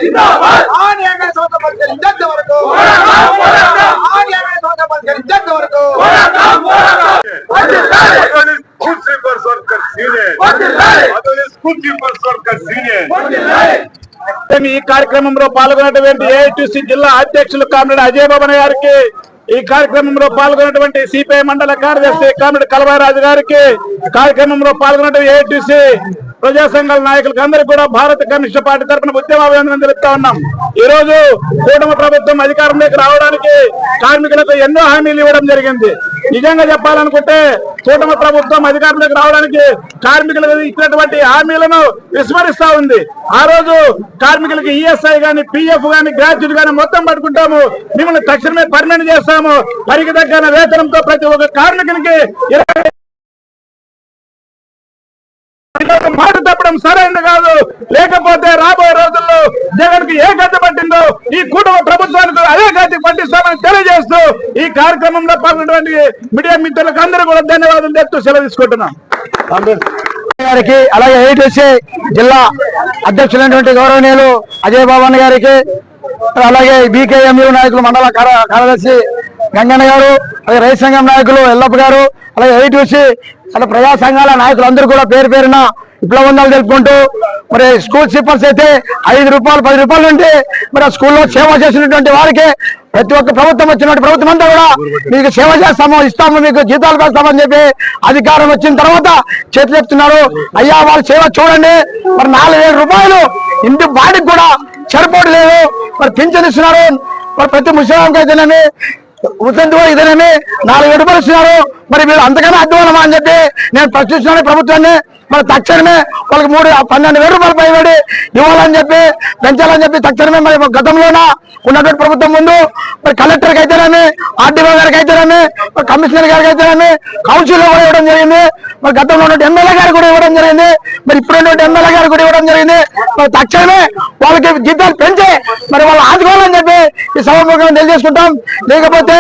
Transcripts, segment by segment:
ఈ కార్యక్రమంలో పాల్గొన్నటువంటి ఏఐటీసీ జిల్లా అధ్యక్షులు కామ్రేడ్ అజయ్ బాబన్ గారికి, ఈ కార్యక్రమంలో పాల్గొన్నటువంటి సిపిఐ మండల కార్యదర్శి కామ్రేడ్ కలవారాజు గారికి, కార్యక్రమంలో పాల్గొన్నటువంటి ఏఐటీసీ ప్రజా సంఘాల నాయకులకు అందరికీ కూడా భారత కమ్యూనిస్ట్ పార్టీ తరఫున ఉద్యమాభినందనలు తెలుపుతా ఉన్నాం. ఈ రోజు కూటమి ప్రభుత్వం అధికారంలోకి రావడానికి కార్మికులకు ఎన్నో హామీలు ఇవ్వడం జరిగింది. నిజంగా చెప్పాలనుకుంటే కూటమి ప్రభుత్వం అధికారంలోకి రావడానికి కార్మికులకు ఇచ్చినటువంటి హామీలను విస్మరిస్తా ఉంది. ఆ రోజు కార్మికులకు ఈఎస్ఐ గాని, పిఎఫ్ గాని, గ్రాట్యుటీ గాని మొత్తం పట్టుకుంటాము, మిమ్మల్ని తక్షణమే పర్మనెంట్ చేస్తాము, పనికి తగ్గ వేతనంతో ప్రతి ఒక్క కార్మికునికి మాట తప్పడం సరైనది కాదు. లేకపోతే రాబోయే రోజుల్లో జగన్ కి ఏ గతి పట్టిందో ఈ కుటుంబ ప్రభుత్వానికి అదే గతి పట్టిస్తామని తెలియజేస్తూ ఈ కార్యక్రమంలో పాల్గొన్నటువంటి మీడియా మిత్రులకు అందరూ కూడా ధన్యవాదాలు చెప్తూ సెలవు తీసుకుంటున్నాం. గారికి, అలాగే ఏఐటీసీ జిల్లా అధ్యక్షులైనటువంటి గౌరవనీయులు అజయ్ బాబన్ గారికి, అలాగే బీకేఎంయూ నాయకులు మండల కార్యదర్శి గంగన్న గారు, అలాగే రైతు సంఘం నాయకులు ఎల్లప్ప గారు, అలాగే ఏఐటీసీ అలా ప్రజా సంఘాల నాయకులు అందరూ కూడా పేరు పేరున విప్లవందాలు తెలుపుకుంటూ, మరి స్కూల్ స్లీపర్స్ అయితే 5 రూపాయలు 10 రూపాయలు ఉంటే మరి స్కూల్లో సేవ చేసినటువంటి వారికి ప్రతి ఒక్క ప్రభుత్వం వచ్చినటువంటి ప్రభుత్వం అంతా కూడా మీకు సేవ చేస్తాము, ఇస్తాము, మీకు జీతాలు పెడతామని చెప్పి అధికారం వచ్చిన తర్వాత చేతులు ఎత్తున్నారు. అయ్యా వాళ్ళ సేవ చూడండి, మరి 4000 రూపాయలు ఇంటి బాడికి కూడా సరిపోవట్లేదు. మరి పింఛన్ ఇస్తున్నారు, మరి ప్రతి ముసలాంకి అయితేనేమి ఉతంతో ఇదేనేమి 4000 రూపాయలు ఇస్తున్నారు. మరి వీళ్ళు అంతకన్నా అడ్డువనమా అని చెప్పి నేను ప్రశ్నిస్తున్నాను ప్రభుత్వాన్ని. మరి తక్షణమే వాళ్ళకి 12,000 రూపాయలు పైబడి ఇవ్వాలని చెప్పి, పెంచాలని చెప్పి తక్షణమే మరి గతంలోన ఉన్నటువంటి ప్రభుత్వం ముందు మరి కలెక్టర్కి అయితేనేమి, ఆర్డీఓ గారికి అయితేనేమి, కమిషనర్ గారికి అయితేనేమి, కౌన్సిల్లో కూడా ఇవ్వడం జరిగింది. మరి గతంలో ఉన్నటువంటి ఎమ్మెల్యే గారికి కూడా ఇవ్వడం జరిగింది. మరి ఇప్పుడున్నటువంటి ఎమ్మెల్యే గారికి కూడా ఇవ్వడం జరిగింది. మరి తక్షణమే వాళ్ళకి జీతాలు పెంచి మరి వాళ్ళు ఆదుకోవాలని చెప్పి ఈ సభాముఖంగా తెలియజేసుకుంటాం. లేకపోతే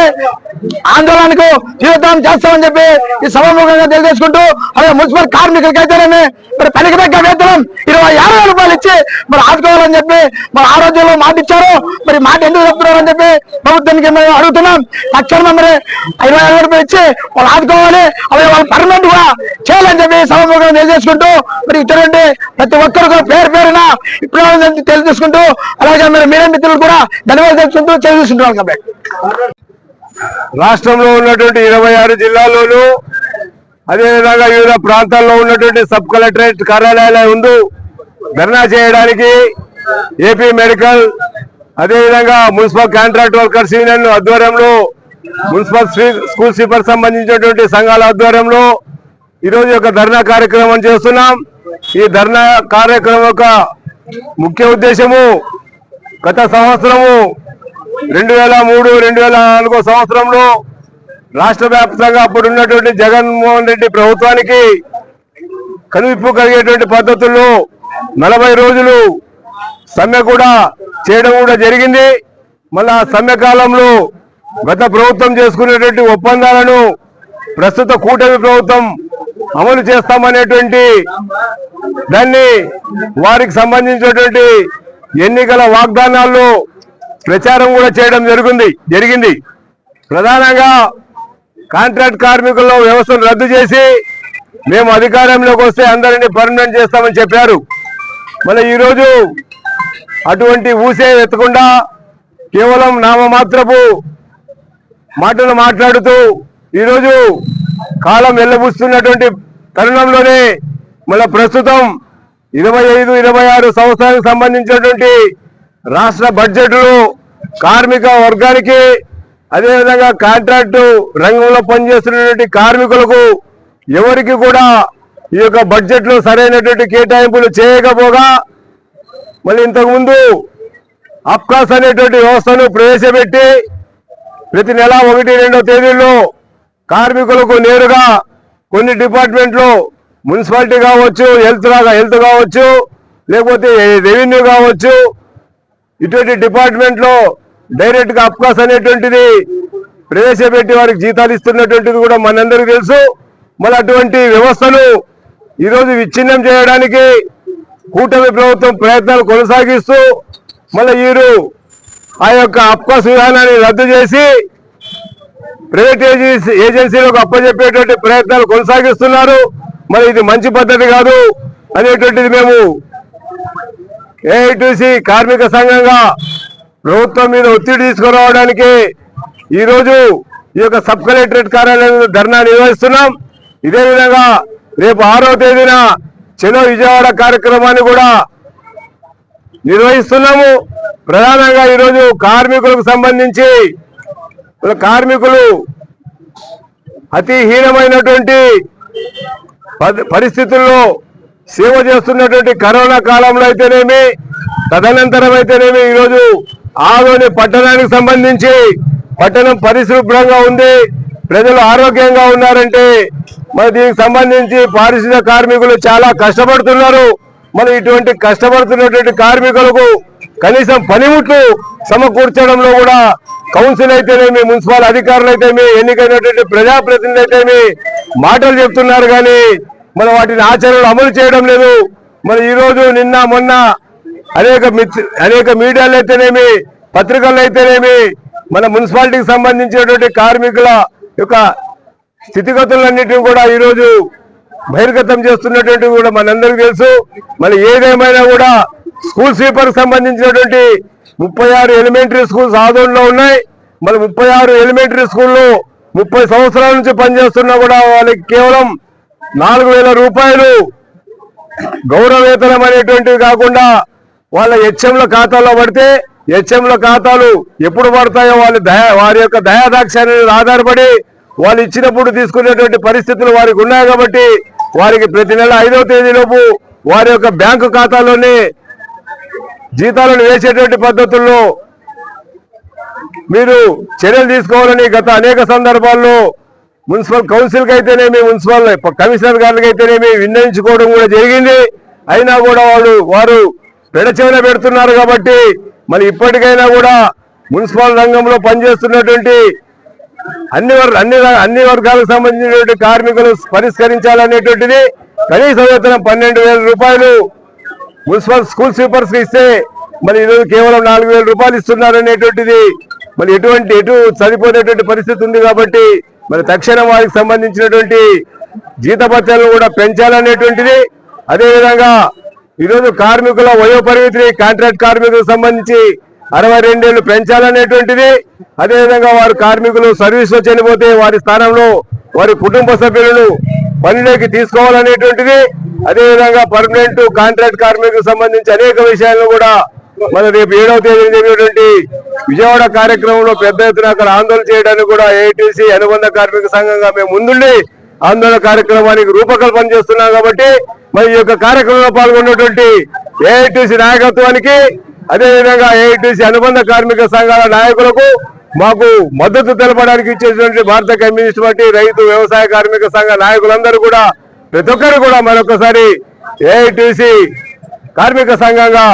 ఆందోళనకు తీవ్రతరం చేస్తామని చెప్పి ఈ సభాముఖంగా తెలియజేసుకుంటూ, అలాగే మున్సిపల్ కార్మికులకి అయితేనేమి మరి పనికి తగ్గ వేతనం 25,000 రూపాయలు ఇచ్చి మరి ఆదుకోవాలని చెప్పి మరి ఆ రోజుల్లో మాట ఇచ్చారు. మరి మాట ఎందుకు చెప్తున్నారని చెప్పి ప్రభుత్వానికి మేము అడుగుతున్నాం. తక్షణమే మరి 25,000 రూపాయలు ఇచ్చి వాళ్ళు ఆదుకోవాలి, అలాగే వాళ్ళు పర్మనెంట్ కూడా చేయాలని చెప్పి సభాముఖంగా తెలియజేసుకుంటూ, మరి ఇటువంటి ప్రతి ఒక్కరు కూడా పేరు పేరున ఇప్పుడు తెలియజేసుకుంటూ, అలాగే మరి మీడియా మిత్రులు కూడా ధన్యవాదాలు తెలుసుకుంటూ తెలియజేసుకుంటున్నాం. కాబట్టి రాష్ట్రంలో ఉన్నటువంటి 26 జిల్లాల్లోనూ అదేవిధంగా వివిధ ప్రాంతాల్లో ఉన్నటువంటి సబ్ కలెక్టరేట్ కార్యాలయాల ముందు ధర్నా చేయడానికి ఏపీ మెడికల్, అదేవిధంగా మున్సిపల్ కాంట్రాక్ట్ వర్కర్స్ యూనియన్ ఆధ్వర్యంలో, మున్సిపల్ స్కూల్ స్లీపర్ సంబంధించినటువంటి సంఘాల ఆధ్వర్యంలో ఈరోజు ఒక ధర్నా కార్యక్రమం చేస్తున్నాం. ఈ ధర్నా కార్యక్రమం యొక్క ముఖ్య ఉద్దేశము గత సంవత్సరము 2003-2004 సంవత్సరంలో రాష్ట్ర వ్యాప్తంగా అప్పుడు ఉన్నటువంటి జగన్మోహన్ రెడ్డి ప్రభుత్వానికి కనువిప్పు కలిగేటువంటి పద్ధతుల్లో 40 రోజులు సమ్మె కూడా చేయడం కూడా జరిగింది. మళ్ళా సమ్మె కాలంలో గత ప్రభుత్వం చేసుకునేటువంటి ఒప్పందాలను ప్రస్తుత కూటమి ప్రభుత్వం అమలు చేస్తామనేటువంటి దాన్ని వారికి సంబంధించినటువంటి ఎన్నికల వాగ్దానాల్లో ప్రచారం కూడా చేయడం జరిగింది. ప్రధానంగా కాంట్రాక్ట్ కార్మికుల వ్యవస్థను రద్దు చేసి మేము అధికారంలోకి వస్తే అందరినీ పర్మనెంట్ చేస్తామని చెప్పారు. మళ్ళీ ఈరోజు అటువంటి ఊసే ఎత్తకుండా కేవలం నామమాత్రపు మాటలు మాట్లాడుతూ ఈరోజు కాలం వెళ్ళబుస్తున్నటువంటి తరుణంలోనే మళ్ళీ ప్రస్తుతం 25-26 సంవత్సరాలకు సంబంధించినటువంటి రాష్ట్ర బడ్జెట్లో కార్మిక వర్గానికి, అదేవిధంగా కాంట్రాక్టు రంగంలో పనిచేస్తున్నటువంటి కార్మికులకు ఎవరికి కూడా ఈ యొక్క బడ్జెట్లో సరైనటువంటి కేటాయింపులు చేయకపోగా మళ్ళీ ఇంతకుముందు అప్కాస్ అనేటువంటి వ్యవస్థను ప్రవేశపెట్టి ప్రతి నెల 1-2 తేదీల్లో కార్మికులకు నేరుగా కొన్ని డిపార్ట్మెంట్లో మున్సిపాలిటీ కావచ్చు, హెల్త్ కావచ్చు, లేకపోతే రెవెన్యూ కావచ్చు, ఇటువంటి డిపార్ట్మెంట్లో డైరెక్ట్ గా అప్కాస్ అనేటువంటిది ప్రవేశపెట్టి వారికి జీతాలు ఇస్తున్నటువంటిది కూడా మనందరికీ తెలుసు. మళ్ళీ అటువంటి వ్యవస్థను ఈరోజు విచ్ఛిన్నం చేయడానికి కూటమి ప్రభుత్వం ప్రయత్నాలు కొనసాగిస్తూ మళ్ళీ వీరు ఆ యొక్క అప్కాస్ విధానాన్ని రద్దు చేసి ప్రైవేట్ ఏజెన్సీలకు అప్పచెప్పేటువంటి ప్రయత్నాలు కొనసాగిస్తున్నారు. మరి ఇది మంచి పద్ధతి కాదు అనేటువంటిది మేము ఏఐటీసీ కార్మిక సంఘంగా ప్రభుత్వం మీద ఒత్తిడి తీసుకురావడానికి ఈరోజు ఈ యొక్క సబ్ కలెక్టరేట్ కార్యాలయంలో ధర్నా నిర్వహిస్తున్నాం. ఇదే విధంగా రేపు 6వ తేదీన చలో విజయవాడ కార్యక్రమాన్ని కూడా నిర్వహిస్తున్నాము. ప్రధానంగా ఈరోజు కార్మికులకు సంబంధించి కార్మికులు అతి హీనమైనటువంటి పరిస్థితుల్లో సేవ చేస్తున్నటువంటి కరోనా కాలంలో అయితేనేమి, తదనంతరం అయితేనేమి, ఈరోజు ఆదోని పట్టణానికి సంబంధించి పట్టణం పరిశుభ్రంగా ఉంది, ప్రజలు ఆరోగ్యంగా ఉన్నారంటే మరి దీనికి సంబంధించి పారిశుద్ధ్య కార్మికులు చాలా కష్టపడుతున్నారు. మరి ఇటువంటి కష్టపడుతున్నటువంటి కార్మికులకు కనీసం పనిముట్లు సమకూర్చడంలో కూడా కౌన్సిల్ అయితేనేమి, మున్సిపల్ అధికారులు అయితేమి, ఎన్నికైనటువంటి ప్రజాప్రతినిధులు అయితేమి మాటలు చెప్తున్నారు కానీ మన వాటిని ఆచరణలు అమలు చేయడం లేదు. మరి ఈరోజు నిన్న మొన్న అనేక మీడియాలు అయితేనేమి, పత్రికలు అయితేనేమి మన మున్సిపాలిటీకి సంబంధించినటువంటి కార్మికుల యొక్క స్థితిగతులన్నింటినీ కూడా ఈరోజు బహిర్గతం చేస్తున్నటువంటి కూడా మనందరికీ తెలుసు. మరి ఏదేమైనా కూడా స్కూల్ స్వీపర్ సంబంధించినటువంటి 36 ఎలిమెంటరీ స్కూల్స్ ఆదోళనలో ఉన్నాయి. మరి 36 ఎలిమెంటరీ స్కూల్లో 30 సంవత్సరాల నుంచి పనిచేస్తున్నా కూడా వాళ్ళకి కేవలం 4,000 రూపాయలు గౌరవేతనం అనేటువంటివి కాకుండా వాళ్ళ హెచ్ఎంల ఖాతాలో పడితే హెచ్ఎంల ఖాతాలు ఎప్పుడు పడతాయో వారి యొక్క దయాదాక్షాన్ని ఆధారపడి వాళ్ళు ఇచ్చినప్పుడు తీసుకునేటువంటి పరిస్థితులు వారికి ఉన్నాయి. కాబట్టి వారికి ప్రతి నెల 5వ తేదీలోపు వారి యొక్క బ్యాంకు ఖాతాలోనే జీతాలను వేసేటువంటి పద్ధతుల్లో మీరు చర్యలు తీసుకోవాలని గత అనేక సందర్భాల్లో మున్సిపల్ కౌన్సిల్ కి అయితేనేమి, మున్సిపల్ కమిషనర్ గారికి అయితేనేమి విన్నవించుకోవడం కూడా జరిగింది. అయినా కూడా వారు పెడచెవిన పెడుతున్నారు. కాబట్టి మరి ఇప్పటికైనా కూడా మున్సిపల్ రంగంలో పనిచేస్తున్నటువంటి అన్ని వర్గాలకు సంబంధించినటువంటి కార్మికులు పరిష్కరించాలనేటువంటిది. కనీస వేతనం 12,000 రూపాయలు మున్సిపల్ స్కూల్ స్వీపర్స్ ఇస్తే మరి ఈరోజు కేవలం 4,000 రూపాయలు ఇస్తున్నారనేటువంటిది మరి ఎటు సరిపోయేటువంటి పరిస్థితి ఉంది. కాబట్టి మరి తక్షణం వారికి సంబంధించినటువంటి జీతభత్యాలను కూడా పెంచాలనేటువంటిది. అదేవిధంగా ఈరోజు కార్మికుల వయోపరిమితిని కాంట్రాక్ట్ కార్మికులకు సంబంధించి 62 ఏళ్లు పెంచాలనేటువంటిది. అదేవిధంగా వారు కార్మికులు సర్వీస్ లో చనిపోతే వారి స్థానంలో వారి కుటుంబ సభ్యులను పనిలోకి తీసుకోవాలనేటువంటిది. అదేవిధంగా పర్మనెంట్ కాంట్రాక్ట్ కార్మికులకు సంబంధించి అనేక విషయాలను కూడా మన రేపు 7వ తేదీ జరిగినటువంటి విజయవాడ కార్యక్రమంలో పెద్ద ఎత్తున అక్కడ ఆందోళన చేయడానికి కూడా ఏఐటీసీ అనుబంధ కార్మిక సంఘంగా మేము ముందుండి ఆందోళన కార్యక్రమానికి రూపకల్పన చేస్తున్నాం. కాబట్టి మరి ఈ యొక్క కార్యక్రమంలో పాల్గొన్నటువంటి ఏఐటీసీ నాయకత్వానికి, అదేవిధంగా ఏఐటీసీ అనుబంధ కార్మిక సంఘాల నాయకులకు మాకు మద్దతు తెలపడానికి ఇచ్చేటువంటి భారత కమ్యూనిస్ట్ పార్టీ, రైతు, వ్యవసాయ కార్మిక సంఘ నాయకులందరూ కూడా ప్రతి ఒక్కరు కూడా మరొకసారి ఏఐటీసీ కార్మిక సంఘంగా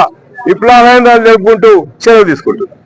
విప్లవాభినందనలు జరుపుకుంటూ సెలవు తీసుకుంటున్నాం.